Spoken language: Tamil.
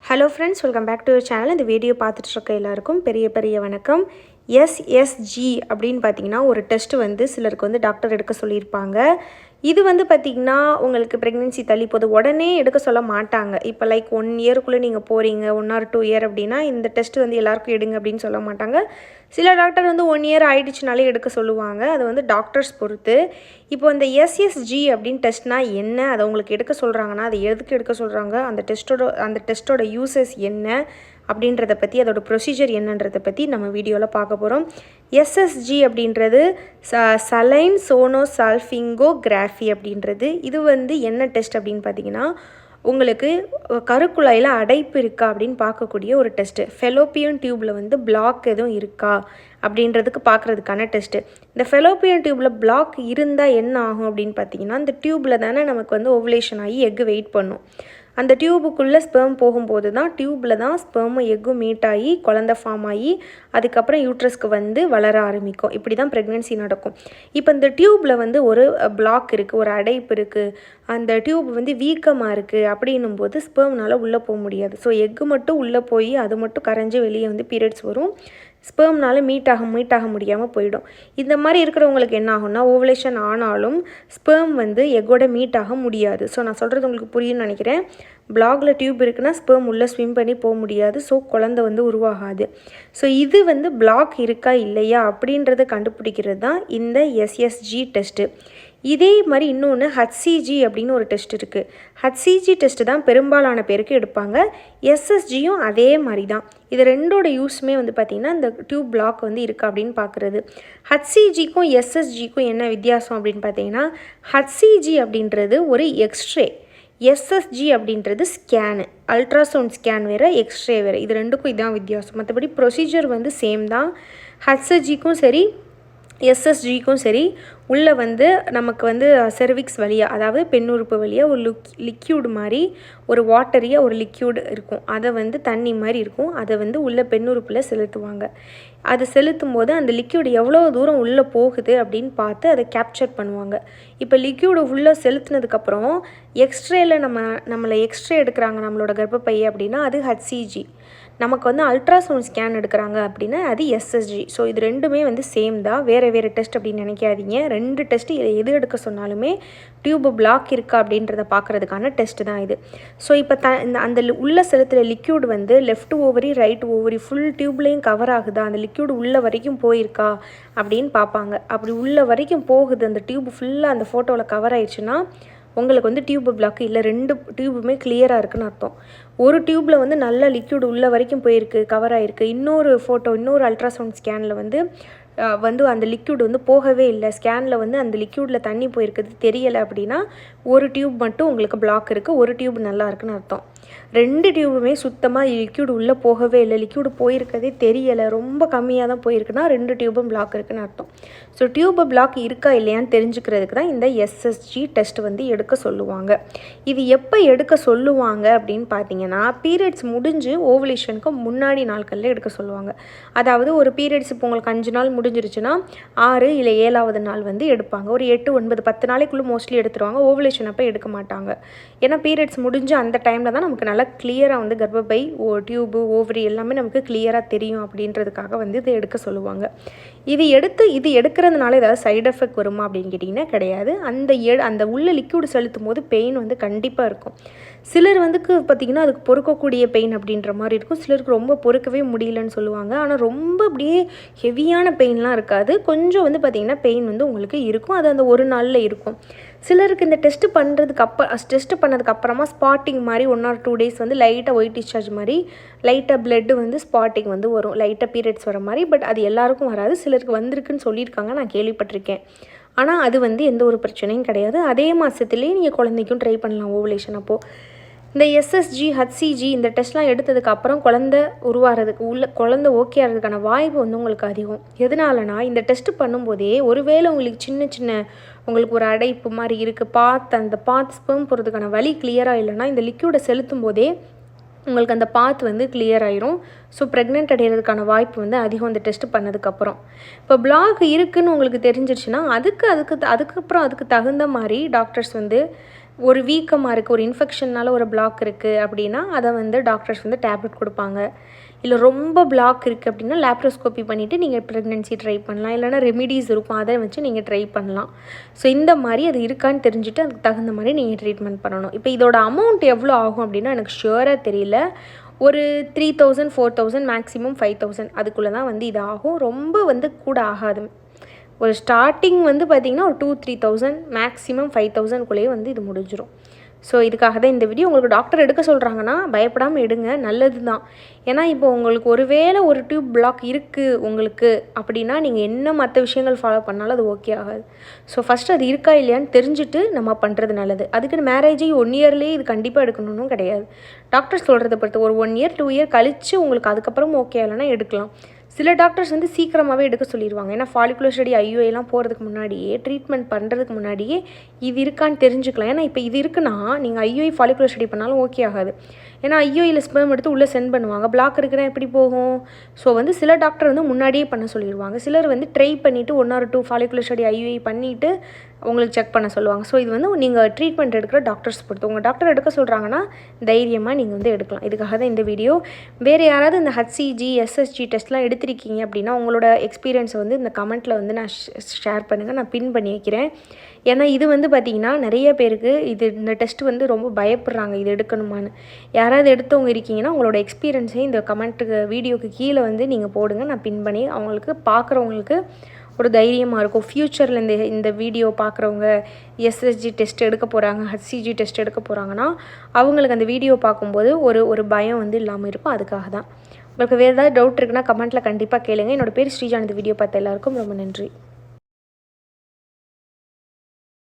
Hello friends, welcome back to your channel. இந்த வீடியோ பார்த்துட்டு இருக்க எல்லாருக்கும் பெரிய வணக்கம். எஸ்எஸ்ஜி அப்படின்னு பார்த்தீங்கன்னா ஒரு டெஸ்ட் வந்து சிலருக்கு வந்து டாக்டர் எடுக்க சொல்லியிருப்பாங்க. இது வந்து பார்த்திங்கன்னா உங்களுக்கு ப்ரெக்னென்சி தள்ளி போது உடனே எடுக்க சொல்ல மாட்டாங்க. இப்போ லைக் 1 இயருக்குள்ளே நீங்கள் போகிறீங்க 1 or 2 இயர் அப்படின்னா இந்த டெஸ்ட் வந்து எல்லாருக்கும் எடுங்க அப்படின்னு சொல்ல மாட்டாங்க. சில டாக்டர் வந்து 1 இயர் ஆகிடுச்சுனாலே எடுக்க சொல்லுவாங்க. அது வந்து டாக்டர்ஸ் பொறுத்து. இப்போ இந்த எஸ்எஸ்ஜி அப்படின்னு டெஸ்ட்னால் என்ன, அதை உங்களுக்கு எடுக்க சொல்கிறாங்கன்னா அதை எதுக்கு எடுக்க சொல்கிறாங்க, அந்த டெஸ்ட்டோட யூசஸ் என்ன அப்படின்றத பற்றி, அதோட ப்ரொசீஜர் என்னன்றதை பற்றி நம்ம வீடியோவில் பார்க்க போகிறோம். எஸ்எஸ்ஜி அப்படின்றது சலைன் சோனோசால்ஃபிங்கோகிராஃபி அப்படின்றது. இது வந்து என்ன டெஸ்ட் அப்படின்னு பார்த்தீங்கன்னா உங்களுக்கு கருக்குழாயில் அடைப்பு இருக்கா அப்படின்னு பார்க்கக்கூடிய ஒரு டெஸ்ட்டு. ஃபெலோப்பியன் டியூப்பில் வந்து பிளாக் எதுவும் இருக்கா அப்படின்றதுக்கு பார்க்குறதுக்கான டெஸ்ட்டு. இந்த ஃபெலோப்பியன் டியூப்பில் பிளாக் இருந்தால் என்ன ஆகும் அப்படின்னு பார்த்தீங்கன்னா இந்த டியூப்பில் தானே நமக்கு வந்து ஓவுலேஷன் ஆகி எக்கு வெயிட் பண்ணும். அந்த டியூபுக்குள்ளே ஸ்பெர்ம் போகும்போது தான் டியூப்பில் தான் ஸ்பெர்மும் எக்கும் மீட் ஆகி குழந்தை ஃபார்ம் ஆகி அதுக்கப்புறம் யூட்ரஸ்க்கு வந்து வளர ஆரம்பிக்கும். இப்படி தான் ப்ரெக்னென்சி நடக்கும். இப்போ இந்த டியூப்பில் வந்து ஒரு பிளாக் இருக்குது, ஒரு அடைப்பு இருக்குது, அந்த டியூப் வந்து வீக்கமாக இருக்குது அப்படின்னும் போது ஸ்பெர்ம்னால் உள்ளே போக முடியாது. ஸோ எக்கு மட்டும் உள்ளே போய் அது மட்டும் கரைஞ்சி வெளியே வந்து பீரியட்ஸ் வரும். ஸ்பெர்ம்னால் மீட் ஆக முடியாமல் போயிடும். இந்த மாதிரி இருக்கிறவங்களுக்கு என்ன ஆகும்னா ஓவலேஷன் ஆனாலும் ஸ்பெர்ம் வந்து எக்கோட மீட் ஆக முடியாது. ஸோ நான் சொல்கிறது உங்களுக்கு புரியும்னு நினைக்கிறேன். பிளாகில் டியூப் இருக்குன்னா ஸ்பெர்ம் உள்ளே ஸ்விம் பண்ணி போக முடியாது. ஸோ குழந்தை வந்து உருவாகாது. ஸோ இது வந்து பிளாக் இருக்கா இல்லையா அப்படின்றத கண்டுபிடிக்கிறது தான் இந்த எஸ்எஸ்ஜி டெஸ்ட்டு. இதே மாதிரி இன்னொன்று ஹச்சிஜி அப்படின்னு ஒரு டெஸ்ட் இருக்குது. ஹச்சிஜி டெஸ்ட்டு தான் பெரும்பாலான பேருக்கு எடுப்பாங்க. எஸ்எஸ்ஜியும் அதே மாதிரி தான். இது ரெண்டோட யூஸுமே வந்து பார்த்திங்கன்னா இந்த டியூப் பிளாக் வந்து இருக்கா அப்படின்னு பார்க்குறது. ஹச்சிஜிக்கும் எஸ்எஸ்ஜிக்கும் என்ன வித்தியாசம் அப்படின்னு பார்த்தீங்கன்னா ஹச்சிஜி அப்படின்றது ஒரு எக்ஸ்ரே, எஸ்எஸ்ஜி அப்படின்றது ஸ்கேனு, அல்ட்ராசவுண்ட் ஸ்கேன் வேறு, எக்ஸ்ரே வேறு. இது ரெண்டுக்கும் இதான் வித்தியாசம். மற்றபடி ப்ரொசீஜர் வந்து சேம் தான். ஹச்சிஜிக்கும் சரி எஸ்எஸ்ஜிக்கும் சரி உள்ளே வந்து நமக்கு வந்து செர்விக்ஸ் வழியாக, அதாவது பெண்ணுறுப்பு வழியாக ஒரு லிக்யூடு மாதிரி ஒரு வாட்டரியாக ஒரு லிக்யூடு இருக்கும். அதை வந்து தண்ணி மாதிரி இருக்கும். அதை வந்து உள்ள பெண்ணுறுப்பில் செலுத்துவாங்க. அது செலுத்தும் போது அந்த லிக்யூடு எவ்வளோ தூரம் உள்ளே போகுது அப்படின்னு பார்த்து அதை கேப்சர் பண்ணுவாங்க. இப்போ லிக்யூடு உள்ளே செலுத்துனதுக்கப்புறம் எக்ஸ்ரேயில் நம்மளை எக்ஸ்ரே எடுக்கிறாங்க நம்மளோட கர்ப்பப்பையை அப்படின்னா அது ஹச்சிஜி. நமக்கு வந்து அல்ட்ராசவுண்ட் ஸ்கேன் எடுக்கிறாங்க அப்படின்னா அது எஸ்எஸ்ஜி. ஸோ இது ரெண்டுமே வந்து சேம் தான், வேறு டெஸ்ட் அப்படின்னு நினைக்காதீங்க. 2 டெஸ்ட்டு எது எடுக்க சொன்னாலுமே டியூப்பு பிளாக் இருக்கா அப்படின்றத பார்க்குறதுக்கான டெஸ்ட்டு தான் இது. ஸோ இப்போ அந்த உள்ள செலுத்துகிற லிக்யூடு வந்து left ovary right ovary full டியூப்லேயும் கவர் ஆகுதா, அந்த லிக்யூடு உள்ள வரைக்கும் போயிருக்கா அப்படின்னு பார்ப்பாங்க. அப்படி உள்ள வரைக்கும் போகுது, அந்த டியூப் ஃபுல்லாக அந்த ஃபோட்டோவில் கவர் ஆயிடுச்சுன்னா உங்களுக்கு வந்து டியூப் பிளாக் இல்லை, 2 டியூபுமே கிளியராக இருக்குன்னு அர்த்தம். ஒரு டியூப்பில் வந்து நல்ல லிக்யூடு உள்ள வரைக்கும் போயிருக்கு, கவர் ஆகிருக்கு. இன்னொரு அல்ட்ராசவுண்ட் ஸ்கேனில் வந்து அந்த லிக்யூடு வந்து போகவே இல்லை, ஸ்கேனில் வந்து அந்த லிக்யூடில் தண்ணி போயிருக்குது தெரியலை அப்படின்னா ஒரு டியூப் மட்டும் உங்களுக்கு பிளாக் இருக்குது, ஒரு டியூப் நல்லா இருக்குன்னு அர்த்தம். 2 டியூபுமே சுத்தமாக லிக்யூடு உள்ளே போகவே இல்லை, லிக்யூடு போயிருக்கதே தெரியலை, ரொம்ப கம்மியாக தான் போயிருக்குன்னா 2 டியூபும் பிளாக் இருக்குன்னு அர்த்தம். ஸோ டியூபு பிளாக் இருக்கா இல்லையான்னு தெரிஞ்சுக்கிறதுக்கு தான் இந்த எஸ்எஸ்ஜி டெஸ்ட் வந்து எடுக்க சொல்லுவாங்க. இது எப்போ எடுக்க சொல்லுவாங்க அப்படின்னு பார்த்தீங்கன்னா பீரியட்ஸ் முடிஞ்சு ஓவலேஷனுக்கு முன்னாடி நாட்களில் எடுக்க சொல்லுவாங்க. அதாவது ஒரு பீரியட்ஸ் இப்போ உங்களுக்கு 5 நாள் முடிஞ்சிருச்சுன்னா 6 இல்லை 7ஆவது நாள் வந்து எடுப்பாங்க. ஒரு 8, 9, 10 நாளைக்குள்ளே மோஸ்ட்லி எடுத்துருவாங்க. ஓவலேஷன் அப்போ எடுக்க மாட்டாங்க. ஏன்னா பீரியட்ஸ் முடிஞ்சு அந்த டைமில் தான் நமக்கு நல்லா கிளியராக வந்து கர்ப்பப்பை டியூபு ஓவரி எல்லாமே நமக்கு கிளியராக தெரியும் அப்படின்றதுக்காக வந்து இதை எடுக்க சொல்லுவாங்க. இது எடுக்கிறதுனால ஏதாவது சைடு எஃபெக்ட் வருமா அப்படின்னு கேட்டிங்கன்னா கிடையாது. அந்த உள்ள லிக்யூடு செலுத்தும் போது பெயின் வந்து கண்டிப்பாக இருக்கும். சிலர் வந்து பார்த்திங்கன்னா அதுக்கு பொறுக்கக்கூடிய பெயின் அப்படின்ற மாதிரி இருக்கும். சிலருக்கு ரொம்ப பொறுக்கவே முடியலன்னு சொல்லுவாங்க. ஆனால் ரொம்ப அப்படியே ஹெவியான பெயின்லாம் இருக்காது. கொஞ்சம் வந்து பார்த்திங்கன்னா பெயின் வந்து உங்களுக்கு இருக்கும். அது அந்த ஒரு நாளில் இருக்கும். சிலருக்கு இந்த டெஸ்ட் பண்ணதுக்கு அப்புறமா ஸ்பாட்டிங் மாதிரி 1 or 2 days வந்து லைட்டாக ஒயிட் டிஸ்சார்ஜ் மாதிரி லைட்டாக பிளட்டு வந்து ஸ்பாட்டிங் வந்து வரும், லைட்டாக பீரியட்ஸ் வர மாதிரி. பட் அது எல்லாருக்கும் வராது, சிலருக்கு வந்திருக்குன்னு சொல்லியிருக்காங்க, நான் கேள்விப்பட்டிருக்கேன். ஆனால் அது வந்து எந்த ஒரு பிரச்சனையும் கிடையாது. அதே மாதத்துலேயே நீங்கள் குழந்தைக்கும் ட்ரை பண்ணலாம் ஓவலேஷன். அப்போது இந்த எஸ்எஸ்ஜி ஹச்சிஜி இந்த டெஸ்ட்லாம் எடுத்ததுக்கப்புறம் குழந்தை குழந்தை ஓகே ஆகிறதுக்கான வாய்ப்பு வந்து உங்களுக்கு அதிகம். எதனாலனா இந்த டெஸ்ட்டு பண்ணும்போதே ஒருவேளை உங்களுக்கு சின்ன உங்களுக்கு ஒரு அடைப்பு மாதிரி இருக்குது, அந்த ஸ்பெர்ம் போகிறதுக்கான வழி கிளியராக இல்லைன்னா இந்த லிக்யூடை செலுத்தும் போதே உங்களுக்கு அந்த பாத் வந்து கிளியர் ஆயிரும். ஸோ ப்ரெக்னென்ட் அடைகிறதுக்கான வாய்ப்பு வந்து அதிகம் இந்த டெஸ்ட் பண்ணதுக்கப்புறம். இப்போ பிளாக் இருக்குதுன்னு உங்களுக்கு தெரிஞ்சிருச்சுன்னா அதுக்கு தகுந்த மாதிரி டாக்டர்ஸ் வந்து ஒரு வீக்கமாக இருக்குது, ஒரு இன்ஃபெக்ஷனால் ஒரு பிளாக் இருக்குது அப்படின்னா அதை வந்து டாக்டர்ஸ் வந்து டேப்லெட் கொடுப்பாங்க. இல்லை ரொம்ப பிளாக் இருக்குது அப்படின்னா லேப்ரோஸ்கோப்பி பண்ணிவிட்டு நீங்கள் ப்ரெக்னென்சி ட்ரை பண்ணலாம். இல்லைனா ரெமிடிஸ் இருக்கும், அதை வச்சு நீங்கள் ட்ரை பண்ணலாம். ஸோ இந்த மாதிரி அது இருக்கான்னு தெரிஞ்சுட்டு அதுக்கு தகுந்த மாதிரி நீங்கள் ட்ரீட்மெண்ட் பண்ணணும். இப்போ இதோட அமௌண்ட் எவ்வளோ ஆகும் அப்படின்னா எனக்கு ஷுவராக தெரியல. ஒரு 3000 4000 மேக்ஸிமம் 5000 அதுக்குள்ளே தான் வந்து இது ஆகும். ரொம்ப வந்து கூட ஆகாது. ஒரு ஸ்டார்டிங் வந்து பார்த்திங்கன்னா ஒரு 2-3000 மேக்ஸிமம் 5000க்குள்ளேயே வந்து இது முடிஞ்சிடும். ஸோ இதுக்காக தான் இந்த வீடியோ. உங்களுக்கு டாக்டர் எடுக்க சொல்கிறாங்கன்னா பயப்படாமல் எடுங்க, நல்லது தான். ஏன்னா இப்போ உங்களுக்கு ஒருவேளை ஒரு டியூப் பிளாக் இருக்குது உங்களுக்கு அப்படின்னா நீங்கள் என்ன மற்ற விஷயங்கள் ஃபாலோ பண்ணாலும் அது ஓகே ஆகாது. ஸோ ஃபஸ்ட்டு அது இருக்கா இல்லையான்னு தெரிஞ்சுட்டு நம்ம பண்ணுறது நல்லது. அதுக்குன்னு மேரேஜை 1 இயர்லேயே இது கண்டிப்பாக எடுக்கணும்னு கிடையாது. டாக்டர் சொல்கிறத பொறுத்து ஒரு 1 இயர் 2 இயர் கழித்து உங்களுக்கு அதுக்கப்புறம் ஓகே இல்லைன்னா எடுக்கலாம். சில டாக்டர்ஸ் வந்து சீக்கிரமாகவே எடுக்க சொல்லிடுவாங்க. ஏன்னா ஃபாலிகுலர் ஸ்டடி ஐயுஐலாம் போகிறதுக்கு முன்னாடியே ட்ரீட்மெண்ட் பண்ணுறதுக்கு முன்னாடியே இது இருக்கான்னு தெரிஞ்சுக்கலாம். ஏன்னா இப்போ இது இருக்குன்னா நீங்கள் ஐயுஐ ஃபாலிகுலர் ஸ்டடி பண்ணாலும் ஓகே ஆகாது. ஏன்னா ஐயுஐயில் ஸ்பெர்ம் எடுத்து உள்ளே சென்ட் பண்ணுவாங்க. பிளாக் இருக்குன்னா எப்படி போகும்? ஸோ வந்து சில டாக்டர் வந்து முன்னாடியே பண்ண சொல்லிடுவாங்க. சிலர் வந்து ட்ரை பண்ணிவிட்டு 1 or 2 ஃபாலிகுலர் ஸ்டடி ஐயுஐ பண்ணிவிட்டு உங்களுக்கு செக் பண்ண சொல்லுவாங்க. ஸோ இது வந்து நீங்கள் ட்ரீட்மெண்ட் எடுக்கிற டாக்டர்ஸ் பொறுத்து. உங்கள் டாக்டர் எடுக்க சொல்கிறாங்கன்னா தைரியமாக நீங்கள் வந்து எடுக்கலாம். இதுக்காக தான் இந்த வீடியோ. வேறு யாராவது இந்த ஹச்சிஜி எஸ்எஸ்ஜி டெஸ்ட்லாம் எடுத்திருக்கீங்க அப்படின்னா உங்களோட எக்ஸ்பீரியன்ஸை வந்து இந்த கமெண்ட்டில் வந்து நான் ஷேர் பண்ணுங்கள், நான் பின் பண்ணி வைக்கிறேன். ஏன்னா இது வந்து பார்த்திங்கன்னா நிறைய பேருக்கு இந்த டெஸ்ட் வந்து ரொம்ப பயப்படுறாங்க இது எடுக்கணுமான்னு. யாராவது எடுத்தவங்க இருக்கீங்கன்னா உங்களோட எக்ஸ்பீரியன்ஸையும் இந்த கமெண்ட்டுக்கு வீடியோக்கு கீழே வந்து நீங்கள் போடுங்க, நான் பின் பண்ணி அவங்களுக்கு பார்க்குறவங்களுக்கு ஒரு தைரியமாக இருக்கும். ஃப்யூச்சரில் இந்த வீடியோ பார்க்குறவங்க எஸ்எஸ்ஜி டெஸ்ட் எடுக்க போகிறாங்க, ஹச்சிஜி டெஸ்ட் எடுக்க போகிறாங்கன்னா அவங்களுக்கு அந்த வீடியோ பார்க்கும்போது ஒரு பயம் வந்து இல்லாமல் இருக்கும். அதுக்காக தான். உங்களுக்கு வேறு ஏதாவது டவுட் இருக்குன்னா கமெண்ட்டில் கண்டிப்பாக கேளுங்க. என்னோடய பேர் ஸ்ரீஜா. இந்த வீடியோ பார்த்த எல்லாருக்கும் ரொம்ப நன்றி.